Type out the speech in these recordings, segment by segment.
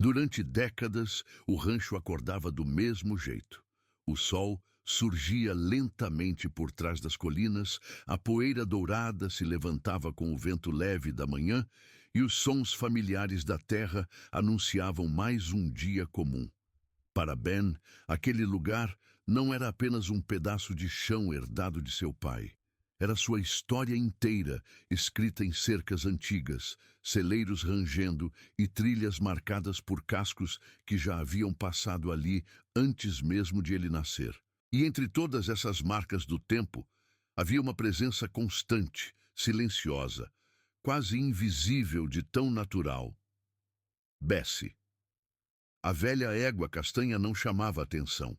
Durante décadas, o rancho acordava do mesmo jeito. O sol surgia lentamente por trás das colinas, a poeira dourada se levantava com o vento leve da manhã e os sons familiares da terra anunciavam mais um dia comum. Para Ben, aquele lugar não era apenas um pedaço de chão herdado de seu pai. Era sua história inteira, escrita em cercas antigas, celeiros rangendo e trilhas marcadas por cascos que já haviam passado ali antes mesmo de ele nascer. E entre todas essas marcas do tempo, havia uma presença constante, silenciosa, quase invisível de tão natural. Bessie. A velha égua castanha não chamava atenção.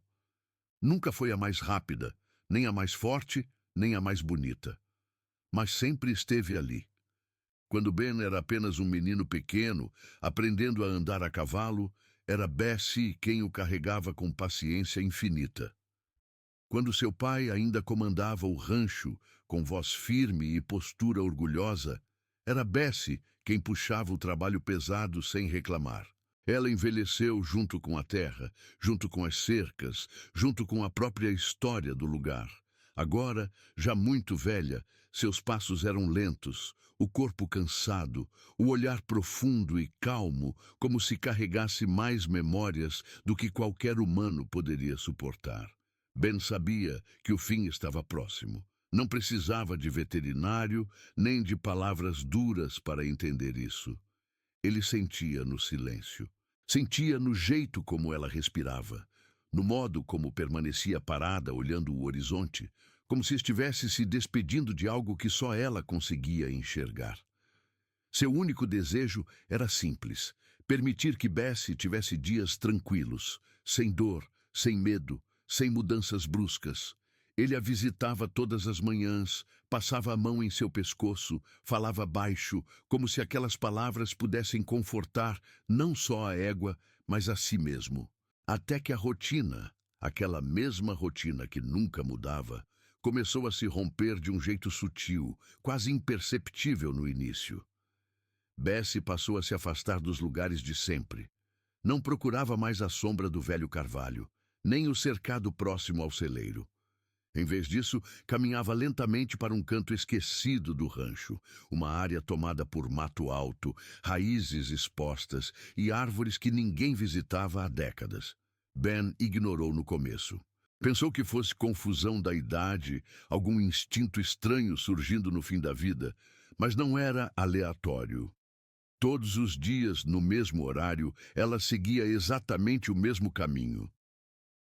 Nunca foi a mais rápida, nem a mais forte, nem a mais bonita. Mas sempre esteve ali. Quando Ben era apenas um menino pequeno, aprendendo a andar a cavalo, era Bessie quem o carregava com paciência infinita. Quando seu pai ainda comandava o rancho, com voz firme e postura orgulhosa, era Bessie quem puxava o trabalho pesado sem reclamar. Ela envelheceu junto com a terra, junto com as cercas, junto com a própria história do lugar. Agora, já muito velha, seus passos eram lentos, o corpo cansado, o olhar profundo e calmo, como se carregasse mais memórias do que qualquer humano poderia suportar. Ben sabia que o fim estava próximo. Não precisava de veterinário, nem de palavras duras para entender isso. Ele sentia no silêncio. Sentia no jeito como ela respirava, no modo como permanecia parada olhando o horizonte, como se estivesse se despedindo de algo que só ela conseguia enxergar. Seu único desejo era simples: permitir que Bessie tivesse dias tranquilos, sem dor, sem medo, sem mudanças bruscas. Ele a visitava todas as manhãs, passava a mão em seu pescoço, falava baixo, como se aquelas palavras pudessem confortar não só a égua, mas a si mesmo. Até que a rotina, aquela mesma rotina que nunca mudava, começou a se romper de um jeito sutil, quase imperceptível no início. Bessie passou a se afastar dos lugares de sempre. Não procurava mais a sombra do velho carvalho, nem o cercado próximo ao celeiro. Em vez disso, caminhava lentamente para um canto esquecido do rancho, uma área tomada por mato alto, raízes expostas e árvores que ninguém visitava há décadas. Ben ignorou no começo. Pensou que fosse confusão da idade, algum instinto estranho surgindo no fim da vida, mas não era aleatório. Todos os dias, no mesmo horário, ela seguia exatamente o mesmo caminho.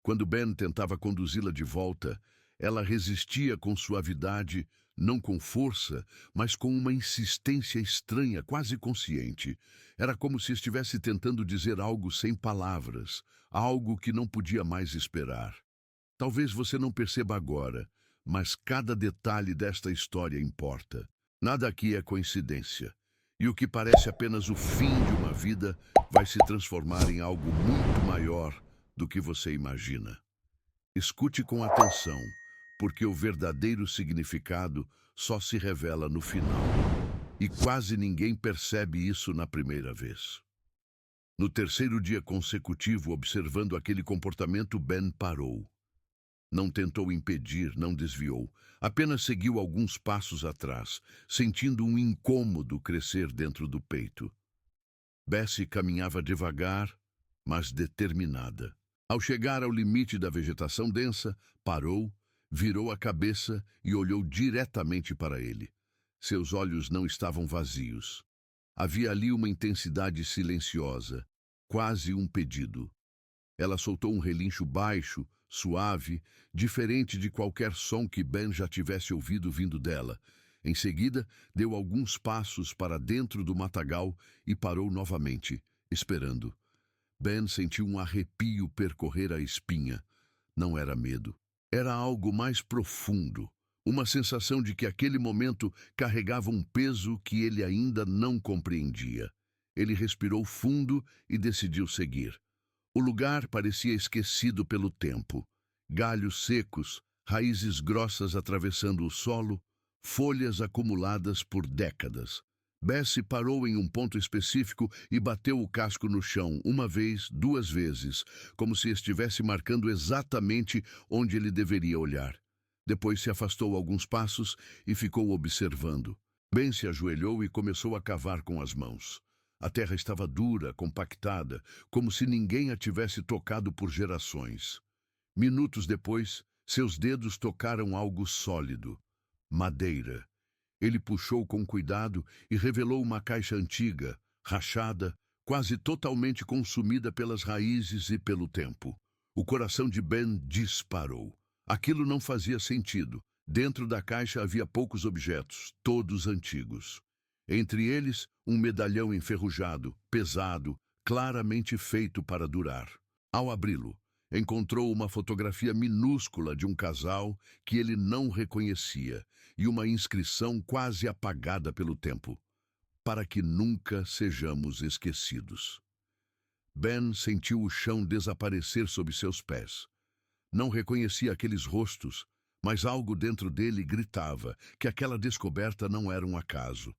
Quando Ben tentava conduzi-la de volta, ela resistia com suavidade, não com força, mas com uma insistência estranha, quase consciente. Era como se estivesse tentando dizer algo sem palavras, algo que não podia mais esperar. Talvez você não perceba agora, mas cada detalhe desta história importa. Nada aqui é coincidência. E o que parece apenas o fim de uma vida vai se transformar em algo muito maior do que você imagina. Escute com atenção, porque o verdadeiro significado só se revela no final. E quase ninguém percebe isso na primeira vez. No terceiro dia consecutivo, observando aquele comportamento, Ben parou. Não tentou impedir, não desviou. Apenas seguiu alguns passos atrás, sentindo um incômodo crescer dentro do peito. Bessie caminhava devagar, mas determinada. Ao chegar ao limite da vegetação densa, parou, virou a cabeça e olhou diretamente para ele. Seus olhos não estavam vazios. Havia ali uma intensidade silenciosa, quase um pedido. Ela soltou um relincho baixo, suave, diferente de qualquer som que Ben já tivesse ouvido vindo dela. Em seguida, deu alguns passos para dentro do matagal e parou novamente, esperando. Ben sentiu um arrepio percorrer a espinha. Não era medo. Era algo mais profundo. Uma sensação de que aquele momento carregava um peso que ele ainda não compreendia. Ele respirou fundo e decidiu seguir. O lugar parecia esquecido pelo tempo. Galhos secos, raízes grossas atravessando o solo, folhas acumuladas por décadas. Bessie parou em um ponto específico e bateu o casco no chão, uma vez, duas vezes, como se estivesse marcando exatamente onde ele deveria olhar. Depois se afastou alguns passos e ficou observando. Ben se ajoelhou e começou a cavar com as mãos. A terra estava dura, compactada, como se ninguém a tivesse tocado por gerações. Minutos depois, seus dedos tocaram algo sólido. Madeira. Ele puxou com cuidado e revelou uma caixa antiga, rachada, quase totalmente consumida pelas raízes e pelo tempo. O coração de Ben disparou. Aquilo não fazia sentido. Dentro da caixa havia poucos objetos, todos antigos. Entre eles, um medalhão enferrujado, pesado, claramente feito para durar. Ao abri-lo, encontrou uma fotografia minúscula de um casal que ele não reconhecia e uma inscrição quase apagada pelo tempo: para que nunca sejamos esquecidos. Ben sentiu o chão desaparecer sob seus pés. Não reconhecia aqueles rostos, mas algo dentro dele gritava que aquela descoberta não era um acaso.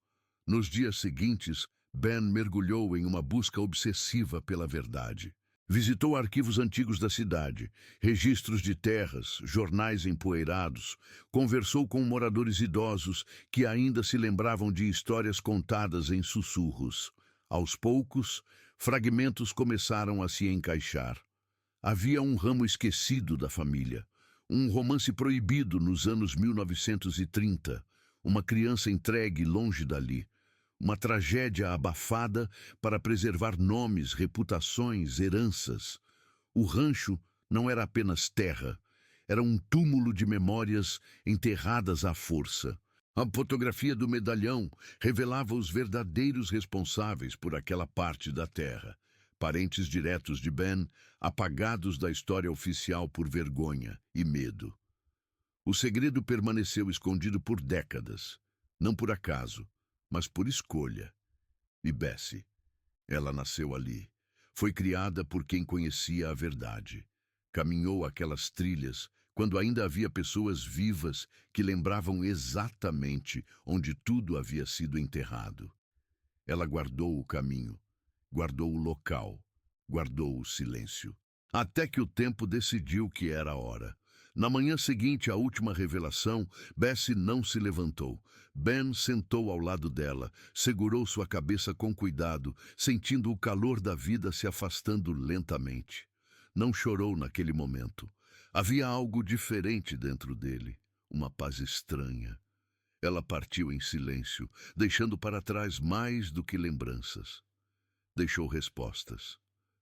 Nos dias seguintes, Ben mergulhou em uma busca obsessiva pela verdade. Visitou arquivos antigos da cidade, registros de terras, jornais empoeirados, conversou com moradores idosos que ainda se lembravam de histórias contadas em sussurros. Aos poucos, fragmentos começaram a se encaixar. Havia um ramo esquecido da família, um romance proibido nos anos 1930, uma criança entregue longe dali. Uma tragédia abafada para preservar nomes, reputações, heranças. O rancho não era apenas terra, era um túmulo de memórias enterradas à força. A fotografia do medalhão revelava os verdadeiros responsáveis por aquela parte da terra. Parentes diretos de Ben, apagados da história oficial por vergonha e medo. O segredo permaneceu escondido por décadas, não por acaso, mas por escolha. E Bessie, ela nasceu ali. Foi criada por quem conhecia a verdade. Caminhou aquelas trilhas quando ainda havia pessoas vivas que lembravam exatamente onde tudo havia sido enterrado. Ela guardou o caminho, guardou o local, guardou o silêncio. Até que o tempo decidiu que era a hora. Na manhã seguinte à última revelação, Bessie não se levantou. Ben sentou ao lado dela, segurou sua cabeça com cuidado, sentindo o calor da vida se afastando lentamente. Não chorou naquele momento. Havia algo diferente dentro dele, uma paz estranha. Ela partiu em silêncio, deixando para trás mais do que lembranças. Deixou respostas,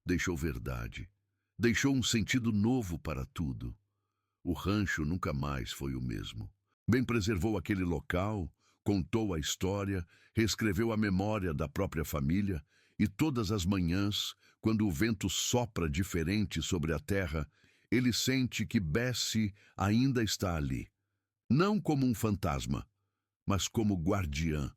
deixou verdade, deixou um sentido novo para tudo. O rancho nunca mais foi o mesmo. Ben preservou aquele local, contou a história, reescreveu a memória da própria família, e todas as manhãs, quando o vento sopra diferente sobre a terra, ele sente que Bessie ainda está ali. Não como um fantasma, mas como guardiã.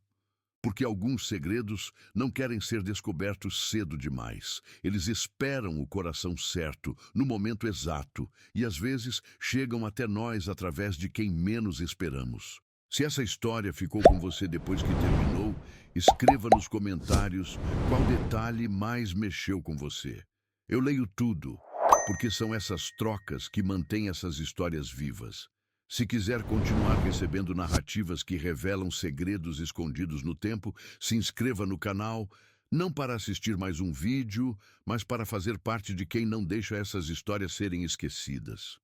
Porque alguns segredos não querem ser descobertos cedo demais. Eles esperam o coração certo, no momento exato, e às vezes chegam até nós através de quem menos esperamos. Se essa história ficou com você depois que terminou, escreva nos comentários qual detalhe mais mexeu com você. Eu leio tudo, porque são essas trocas que mantêm essas histórias vivas. Se quiser continuar recebendo narrativas que revelam segredos escondidos no tempo, se inscreva no canal, não para assistir mais um vídeo, mas para fazer parte de quem não deixa essas histórias serem esquecidas.